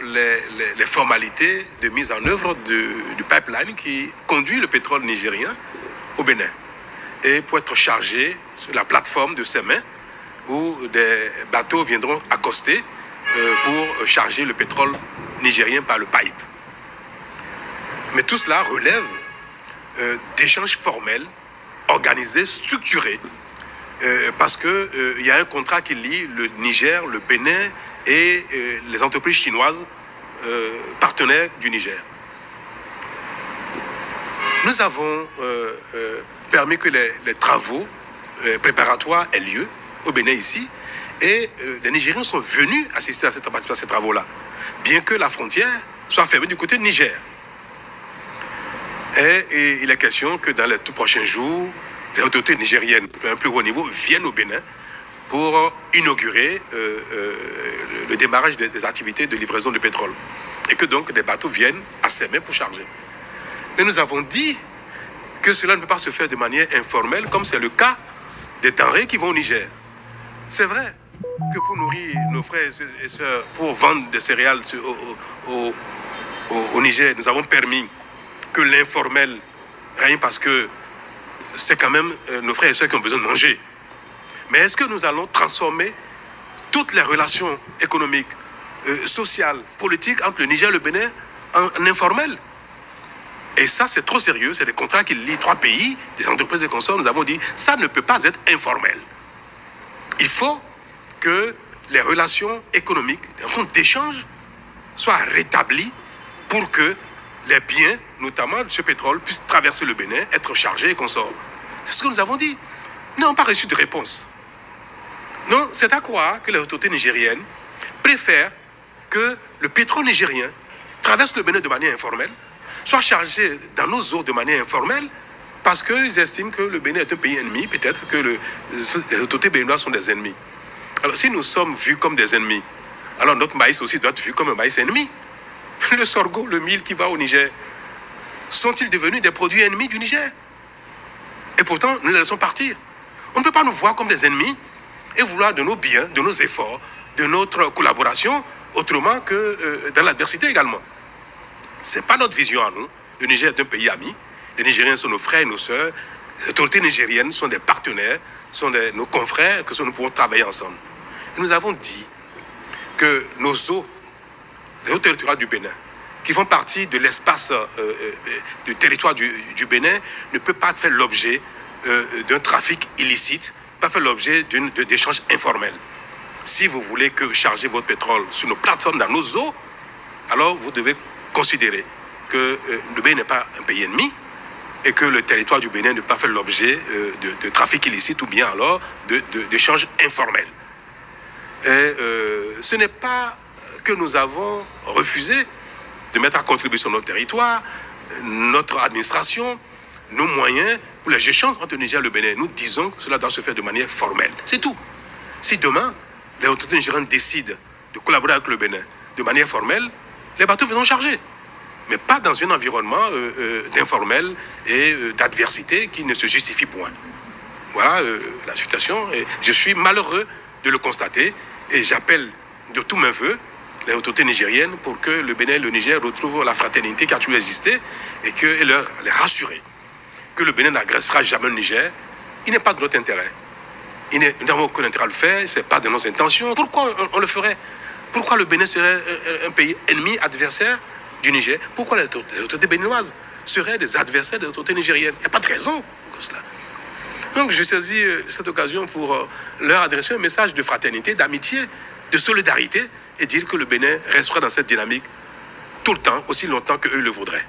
les formalités de mise en œuvre du pipeline qui conduit le pétrole nigérien au Bénin. Et pour être chargé sur la plateforme de Sémé, où des bateaux viendront accoster pour charger le pétrole nigérien par le pipe. Mais tout cela relève d'échanges formels, organisés, structurés, parce qu'il y a un contrat qui lie le Niger, le Bénin et les entreprises chinoises partenaires du Niger. Nous avons permis que les travaux préparatoires aient lieu au Bénin ici, et les Nigériens sont venus assister à ces travaux-là, bien que la frontière soit fermée du côté du Niger. Et il est question que dans les tout prochains jours, les autorités nigériennes, à un plus haut niveau, viennent au Bénin pour inaugurer le démarrage des activités de livraison de pétrole. Et que donc des bateaux viennent à Sémé pour charger. Mais nous avons dit que cela ne peut pas se faire de manière informelle, comme c'est le cas des denrées qui vont au Niger. C'est vrai que pour nourrir nos frères et sœurs, pour vendre des céréales au Niger, nous avons permis que l'informel règne parce que c'est quand même nos frères et sœurs qui ont besoin de manger. Mais est-ce que nous allons transformer toutes les relations économiques, sociales, politiques entre le Niger et le Bénin en informel? Et ça, c'est trop sérieux. C'est des contrats qui lient 3 pays, des entreprises et consorts. Nous avons dit, ça ne peut pas être informel. Il faut que les relations économiques, les relations d'échange soient rétablies pour que les biens, notamment ce pétrole, puissent traverser le Bénin, être chargés et consorts. C'est ce que nous avons dit. Nous n'avons pas reçu de réponse. Non, c'est à croire que les autorités nigériennes préfèrent que le pétrole nigérien traverse le Bénin de manière informelle, soit chargé dans nos eaux de manière informelle, parce qu'ils estiment que le Bénin est un pays ennemi, peut-être que les autorités béninoises sont des ennemis. Alors si nous sommes vus comme des ennemis, alors notre maïs aussi doit être vu comme un maïs ennemi. Le sorgho, le mil qui va au Niger, sont-ils devenus des produits ennemis du Niger? Et pourtant, nous les laissons partir. On ne peut pas nous voir comme des ennemis et vouloir de nos biens, de nos efforts, de notre collaboration, autrement que dans l'adversité également. Ce n'est pas notre vision à nous. Le Niger est un pays ami. Les Nigériens sont nos frères et nos sœurs. Les autorités nigériennes sont des partenaires, sont nos confrères, que nous pouvons travailler ensemble. Et nous avons dit que nos eaux, les eaux territoriales du Bénin, qui font partie de l'espace du territoire du Bénin, ne peuvent pas faire l'objet d'un trafic illicite, pas faire l'objet d'échanges informels. Si vous voulez que charger votre pétrole sur nos plateformes dans nos eaux, alors vous devez considérer que le Bénin n'est pas un pays ennemi et que le territoire du Bénin ne peut pas faire l'objet de trafic illicite ou bien alors d'échanges informels. Et ce n'est pas que nous avons refusé de mettre à contribution notre territoire, notre administration, nos moyens pour les échanges entre le Niger et le Bénin. Nous disons que cela doit se faire de manière formelle. C'est tout. Si demain, les autorités nigériennes décident de collaborer avec le Bénin de manière formelle, les bateaux viendront charger. Mais pas dans un environnement d'informel et d'adversité qui ne se justifie point. Voilà la situation. Et je suis malheureux de le constater et j'appelle de tous mes voeux les autorités nigériennes pour que le Bénin et le Niger retrouvent la fraternité qui a toujours existé et les rassurer que le Bénin n'agressera jamais le Niger. Il n'est pas de notre intérêt. Nous n'avons aucun intérêt à le faire, ce n'est pas de nos intentions. Pourquoi on le ferait? Pourquoi le Bénin serait un pays ennemi, adversaire du Niger? Pourquoi les autorités béninoises seraient des adversaires des autorités nigériennes? Il n'y a pas de raison pour cela. Donc je saisis cette occasion pour leur adresser un message de fraternité, d'amitié, de solidarité et dire que le Bénin restera dans cette dynamique tout le temps, aussi longtemps qu'eux le voudraient.